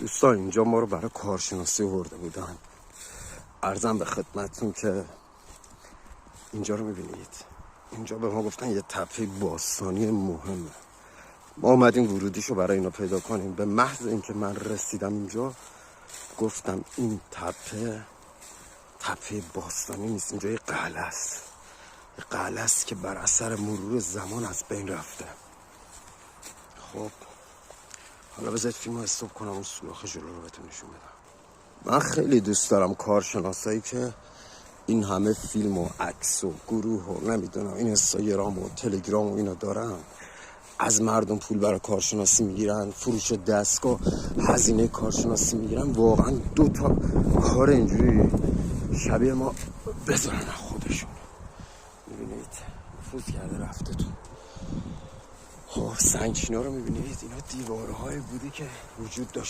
دوستان اینجا ما رو برای کارشناسی برده بودن. عرضم به خدمتتون که اینجا رو میبینید، اینجا به ما گفتن یه تپه باستانی مهمه. ما اومدیم ورودیشو برای اینا پیدا کنیم. به محض اینکه من رسیدم اینجا گفتم این تپه باستانی نیست، اینجا یه قلعه است. یه قلعه است که بر اثر مرور زمان از بین رفته. خب حالا بذارید فیلم رو استاپ کنم، اون سوراخ جلو رو بهتون نشون بدم. من خیلی دوست دارم کارشناسایی که این همه فیلم و عکس و گروه و نمیدونم این اینستاگرام و تلگرام و اینا دارن، از مردم پول برای کارشناسی میگیرن، فروش دستگاه، هزینه کارشناسی میگیرن. واقعا 2 تا کار اینجوری شبیه ما بذارن خودشون. میبینید نفوذ کرده رفته تو. خب سنگچینا رو میبینید، اینا دیوارهای بوده که وجود داشت.